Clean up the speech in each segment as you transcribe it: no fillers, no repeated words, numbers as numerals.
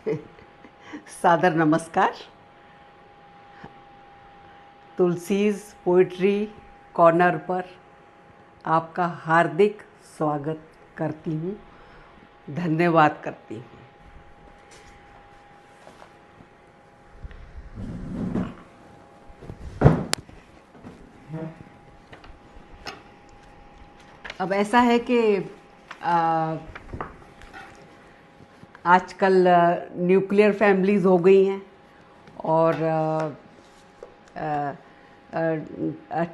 सादर नमस्कार। तुलसीज़ poetry corner पर आपका हार्दिक स्वागत करती हूँ, धन्यवाद करती हूँ। अब ऐसा है कि आजकल न्यूक्लियर फैमिलीज़ हो गई हैं और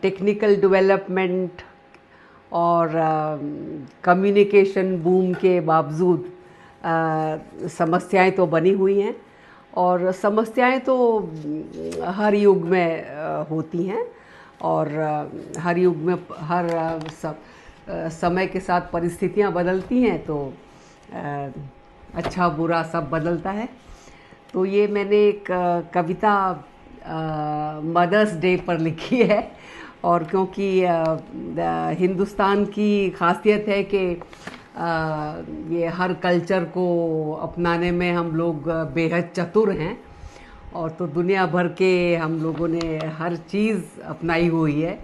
टेक्निकल डेवलपमेंट और कम्युनिकेशन बूम के बावजूद समस्याएं तो बनी हुई हैं और समस्याएं तो हर युग में होती हैं और हर युग में हर समय के साथ परिस्थितियां बदलती हैं तो अच्छा बुरा सब बदलता है। तो ये मैंने एक कविता मदर्स डे पर लिखी है और क्योंकि हिंदुस्तान की खासियत है कि ये हर कल्चर को अपनाने में हम लोग बेहद चतुर हैं और तो दुनिया भर के हम लोगों ने हर चीज़ अपनाई हुई है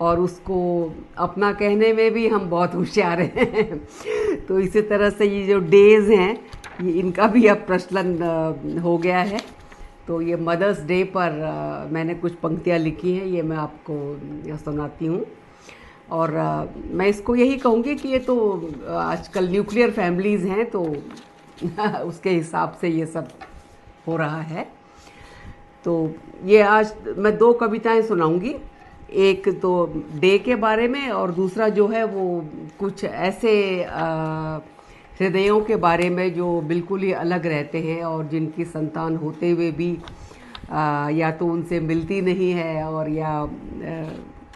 और उसको अपना कहने में भी हम बहुत होशियार हैं। तो इसी तरह से ये जो डेज़ हैं ये इनका भी अब प्रचलन हो गया है। तो ये मदर्स डे पर मैंने कुछ पंक्तियाँ लिखी हैं, ये मैं आपको सुनाती हूँ। और मैं इसको यही कहूँगी कि ये तो आजकल न्यूक्लियर फैमिलीज़ हैं तो उसके हिसाब से ये सब हो रहा है। तो ये आज मैं दो कविताएं सुनाऊंगी, एक तो डे के बारे में और दूसरा जो है वो कुछ ऐसे हृदयों के बारे में जो बिल्कुल ही अलग रहते हैं और जिनकी संतान होते हुए भी या तो उनसे मिलती नहीं है और या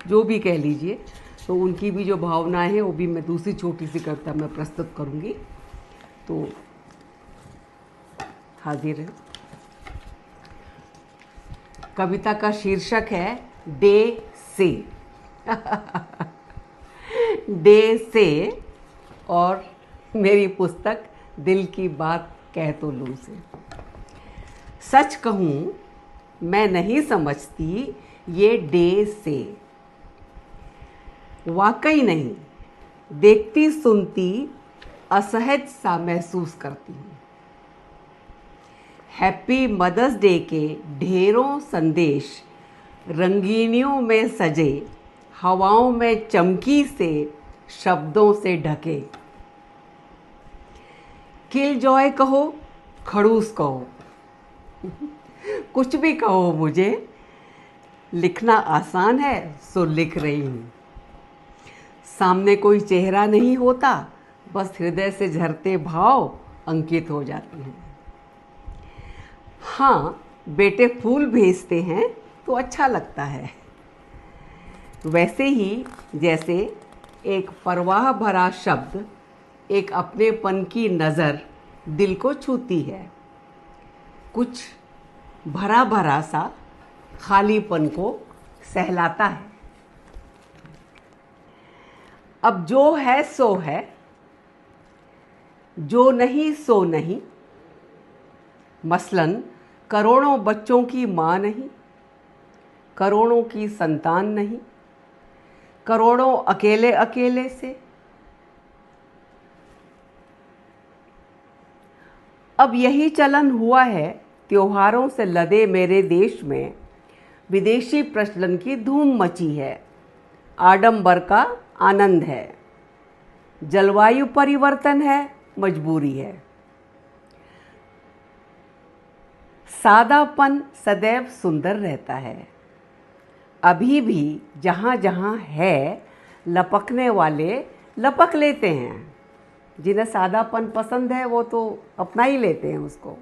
जो भी कह लीजिए, तो उनकी भी जो भावनाएं हैं वो भी मैं दूसरी छोटी सी कविता में प्रस्तुत करूंगी। तो हाजिर है। कविता का शीर्षक है डे से। डे से और मेरी पुस्तक दिल की बात कह तो लूं से। सच कहूं मैं नहीं समझती ये डे से, वाकई नहीं, देखती सुनती असहज सा महसूस करती हूँ। हैप्पी मदर्स डे के ढेरों संदेश रंगीनियों में सजे, हवाओं में चमकी से शब्दों से ढके। किल जॉय कहो, खड़ूस कहो, कुछ भी कहो, मुझे लिखना आसान है सो लिख रही हूँ। सामने कोई चेहरा नहीं होता, बस हृदय से झरते भाव अंकित हो जाते हैं। हाँ, बेटे फूल भेजते हैं तो अच्छा लगता है, वैसे ही जैसे एक परवाह भरा शब्द, एक अपनेपन की नज़र दिल को छूती है, कुछ भरा भरा सा खालीपन को सहलाता है। अब जो है सो है, जो नहीं सो नहीं। मसलन करोड़ों बच्चों की माँ नहीं, करोड़ों की संतान नहीं, करोड़ों अकेले अकेले से। अब यही चलन हुआ है त्योहारों से लदे मेरे देश में, विदेशी प्रचलन की धूम मची है, आडंबर का आनंद है, जलवायु परिवर्तन है, मजबूरी है। सादापन सदैव सुंदर रहता है, अभी भी जहाँ जहाँ है लपकने वाले लपक लेते हैं। जिन्हें सादापन पसंद है वो तो अपना ही लेते हैं उसको।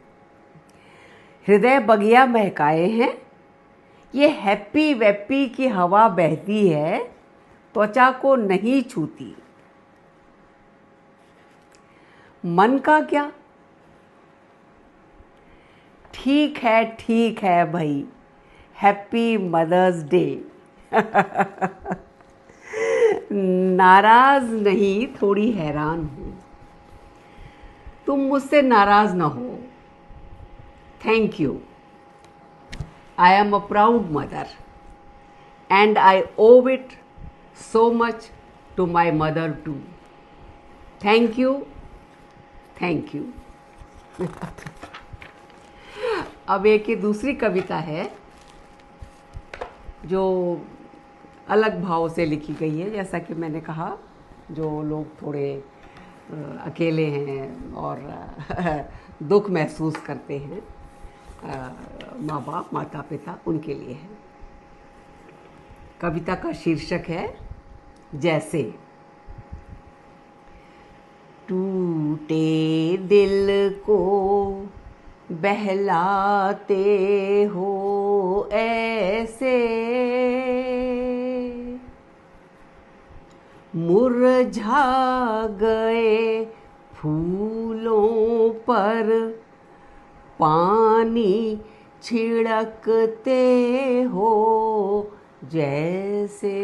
हृदय बगिया महकाए हैं, ये हैप्पी वैप्पी की हवा बहती है, त्वचा को नहीं छूती। मन का क्या, ठीक है भाई, हैप्पी मदर्स डे। नाराज नहीं, थोड़ी हैरान हूँ, तुम मुझसे नाराज ना हो। Thank you. I am a proud mother and I owe it so much to my mother too. Thank you. Thank you. अब एक ये दूसरी कविता है जो अलग भाव से लिखी गई है। जैसा कि मैंने कहा, जो लोग थोड़े अकेले हैं और दुख महसूस करते हैं, माँ बाप माता पिता, उनके लिए है। कविता का शीर्षक है जैसे। टूटे दिल को बहलाते हो ऐसे, मुरझा गए फूलों पर पानी छिड़कते हो जैसे।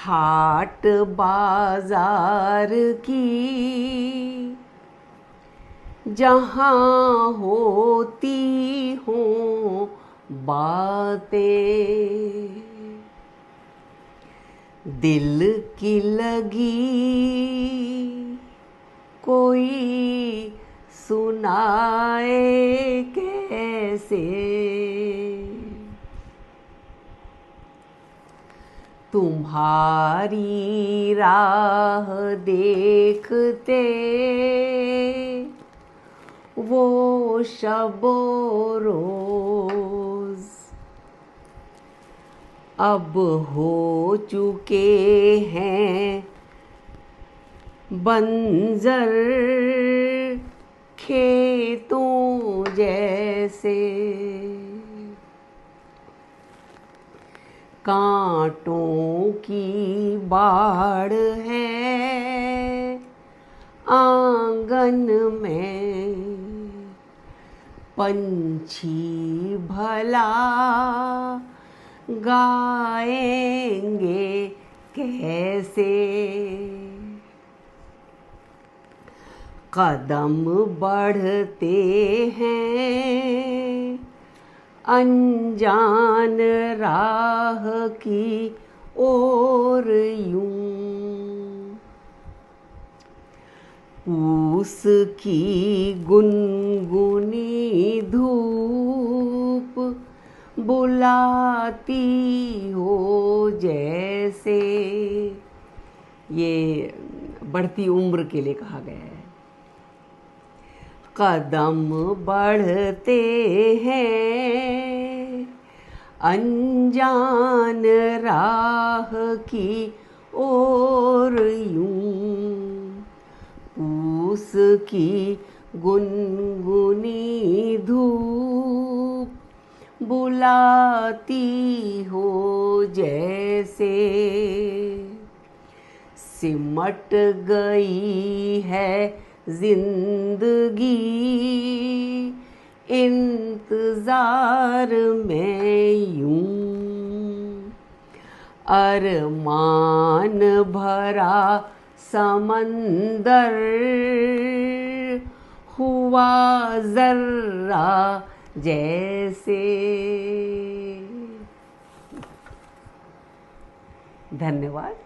हाट बाजार की जहाँ होती हों बातें, दिल की लगी कोई सुनाए कैसे। तुम्हारी राह देखते वो शबो रोज अब हो चुके हैं बंजर खेतों जैसे। कांटों की बाढ़ है आंगन में, पंछी भला गाएंगे कैसे। कदम बढ़ते हैं अनजान राह की ओर यूं, पूस की गुनगुनी धूप बुलाती हो जैसे। ये बढ़ती उम्र के लिए कहा गया है। कदम बढ़ते हैं अनजान राह की ओर यूं, पूस की गुनगुनी धूप बुलाती हो जैसे। सिमट गई है जिंदगी इंतजार में यूं, अरमान भरा समंदर हुआ जर्रा जैसे। धन्यवाद।